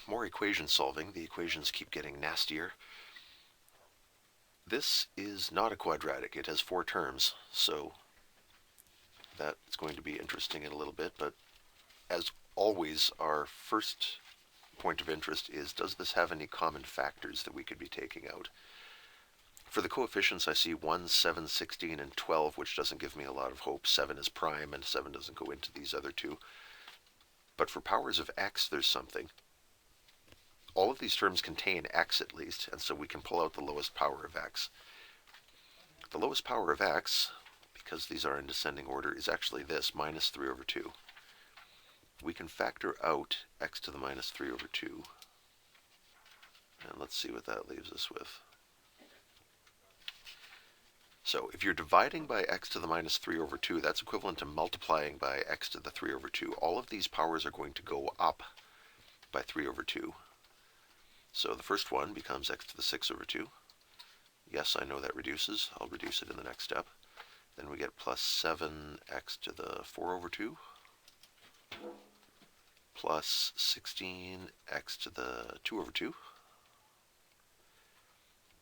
More equation solving. The equations keep getting nastier. This is not a quadratic. It has 4 terms, so that's going to be interesting in a little bit. But as always, our first point of interest is, does this have any common factors that we could be taking out? For the coefficients, I see 1, 7, 16, and 12, which doesn't give me a lot of hope. 7 is prime, and 7 doesn't go into these other two. But for powers of x, there's something. All of these terms contain x at least, and so we can pull out the lowest power of x. The lowest power of x, because these are in descending order, is actually this, minus 3 over 2. We can factor out x to the minus 3 over 2. And let's see what that leaves us with. So if you're dividing by x to the minus 3 over 2, that's equivalent to multiplying by x to the 3 over 2. All of these powers are going to go up by 3 over 2. So the first one becomes x to the 6 over 2. Yes, I know that reduces. I'll reduce it in the next step. Then we get plus 7x to the 4 over 2. Plus 16x to the 2 over 2.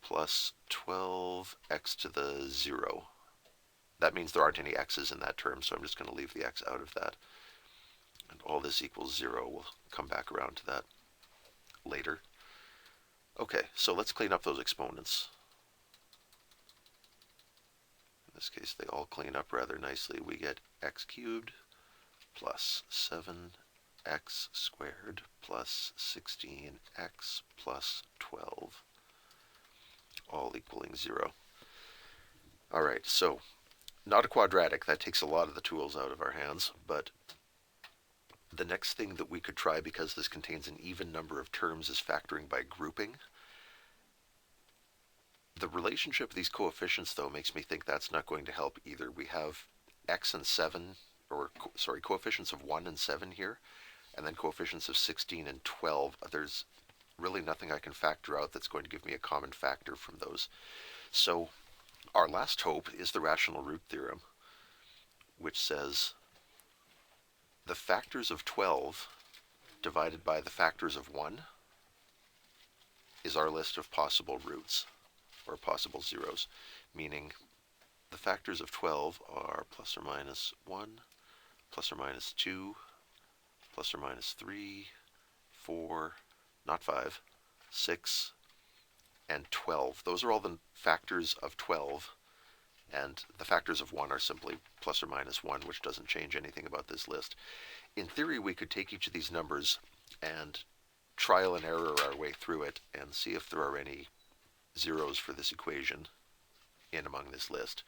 Plus 12x to the 0. That means there aren't any x's in that term, so I'm just going to leave the x out of that. And all this equals 0. We'll come back around to that later. Okay, so let's clean up those exponents. In this case, they all clean up rather nicely. We get x cubed plus 7x squared plus 16x plus 12, all equaling 0. All right, so not a quadratic. That takes a lot of the tools out of our hands, but the next thing that we could try, because this contains an even number of terms, is factoring by grouping. The relationship of these coefficients, though, makes me think that's not going to help either. We have x and 7, or sorry, coefficients of 1 and 7 here, and then coefficients of 16 and 12. There's really nothing I can factor out that's going to give me a common factor from those. So our last hope is the rational root theorem, which says the factors of 12 divided by the factors of 1 is our list of possible roots, or possible zeros, meaning the factors of 12 are plus or minus 1, plus or minus 2, plus or minus 3, 4, not 5, 6, and 12. Those are all the factors of 12, and the factors of 1 are simply plus or minus 1, which doesn't change anything about this list. In theory, we could take each of these numbers and trial and error our way through it and see if there are any zeros for this equation in among this list.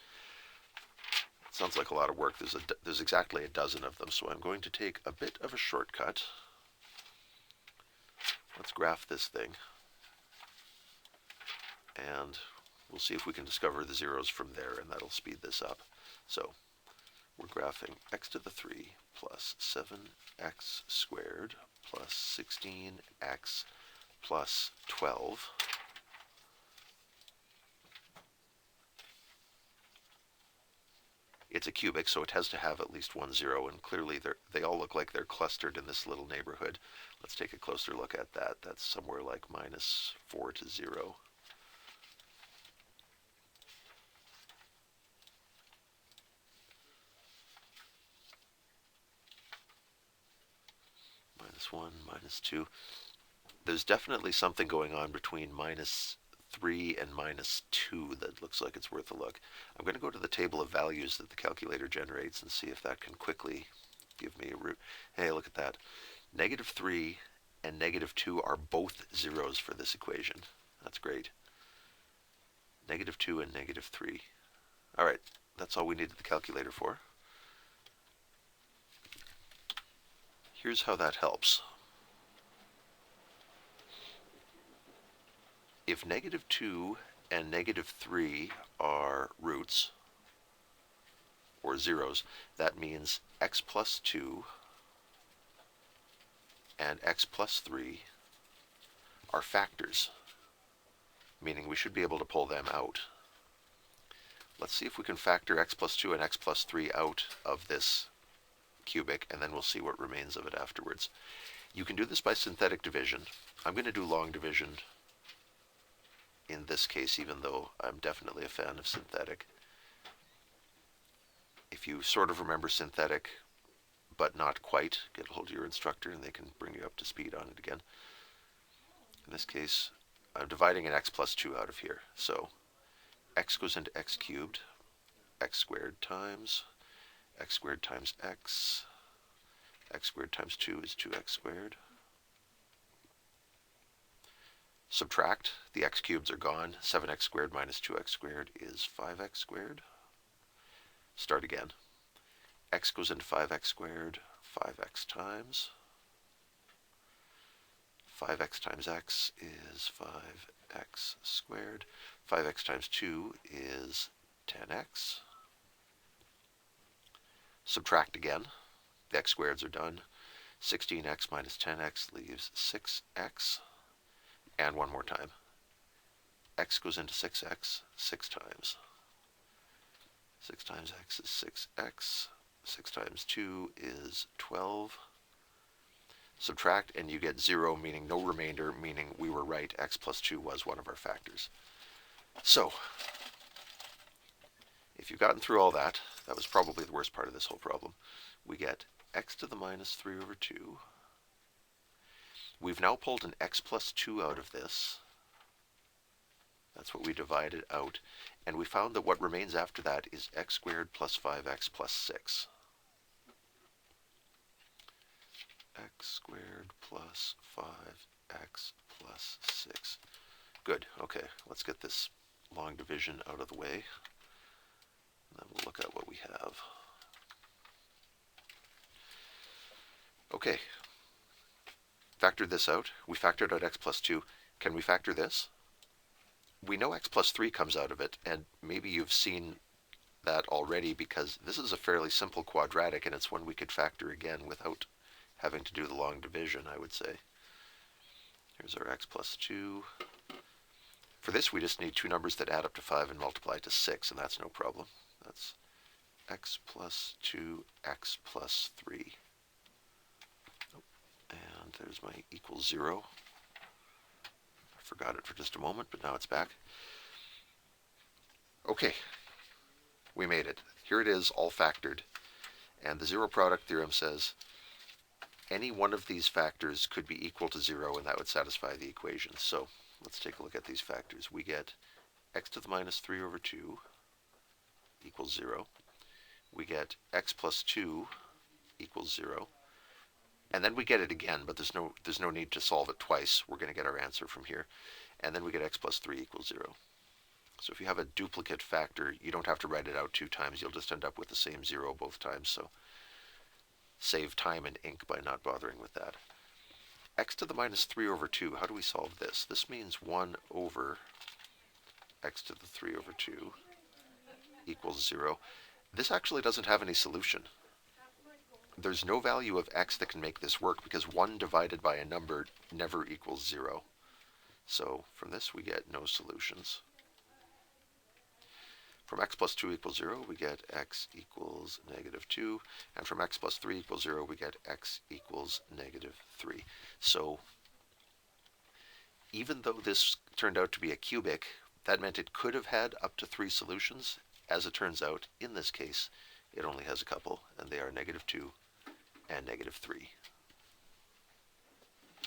It sounds like a lot of work. There's exactly a dozen of them, so I'm going to take a bit of a shortcut. Let's graph this thing, and we'll see if we can discover the zeros from there, and that'll speed this up. So we're graphing x to the 3 plus 7x squared plus 16x plus 12. It's a cubic, so it has to have at least one zero, and clearly they all look like they're clustered in this little neighborhood. Let's take a closer look at that. That's somewhere like minus 4 to 0. Minus 1, minus 2. There's definitely something going on between minus 3 and minus 2 that looks like it's worth a look. I'm going to go to the table of values that the calculator generates and see if that can quickly give me a root. Hey, look at that. Negative 3 and negative 2 are both zeros for this equation. That's great. Negative 2 and negative 3. All right, that's all we needed the calculator for. Here's how that helps. If negative 2 and negative 3 are roots, or zeros, that means x plus 2 and x plus 3 are factors, meaning we should be able to pull them out. Let's see if we can factor x plus 2 and x plus 3 out of this cubic, and then we'll see what remains of it afterwards. You can do this by synthetic division. I'm going to do long division in this case, even though I'm definitely a fan of synthetic. If you sort of remember synthetic, but not quite, get a hold of your instructor and they can bring you up to speed on it again. In this case, I'm dividing an x plus 2 out of here. So x goes into x cubed, x squared times x times x squared times 2 is 2x squared. Subtract, the x cubes are gone. 7x squared minus 2x squared is 5x squared. Start again. X goes into 5x squared, 5x times. 5x times x is 5x squared. 5x times 2 is 10x. Subtract again. The x squareds are done. 16x minus 10x leaves 6x. And one more time. X goes into 6x 6 times. 6 times x is 6x. 6 times 2 is 12. Subtract and you get 0, meaning no remainder, meaning we were right. X plus 2 was one of our factors. So, if you've gotten through all that, that was probably the worst part of this whole problem. We get x to the minus 3 over 2. We've now pulled an x plus 2 out of this. That's what we divided out. And we found that what remains after that is x squared plus 5x plus 6. X squared plus 5x plus 6. Good. Okay, let's get this long division out of the way. And then we'll look at what we have. Okay. Factored this out. We factored out x plus 2. Can we factor this? We know x plus 3 comes out of it, and maybe you've seen that already because this is a fairly simple quadratic, and it's one we could factor again without having to do the long division, I would say. Here's our x plus 2. For this, we just need two numbers that add up to 5 and multiply to 6, and that's no problem. That's x plus 2, x plus 3. And there's my equals 0. I forgot it for just a moment, but now it's back. Okay, we made it. Here it is, all factored. And the zero product theorem says any one of these factors could be equal to 0, and that would satisfy the equation. So let's take a look at these factors. We get x to the minus 3 over 2 equals 0. We get x plus 2 equals 0. And then we get it again, but there's no need to solve it twice. We're going to get our answer from here. And then we get x plus 3 equals 0. So if you have a duplicate factor, you don't have to write it out 2 times. You'll just end up with the same 0 both times. So save time and ink by not bothering with that. X to the minus 3 over 2, how do we solve this? This means 1 over x to the 3 over 2 equals 0. This actually doesn't have any solution. There's no value of x that can make this work because 1 divided by a number never equals 0. So from this we get no solutions. From x plus 2 equals 0, we get x equals negative 2. And from x plus 3 equals 0, we get x equals negative 3. So even though this turned out to be a cubic, that meant it could have had up to 3 solutions. As it turns out, in this case, it only has a couple, and they are negative 2 and negative 3.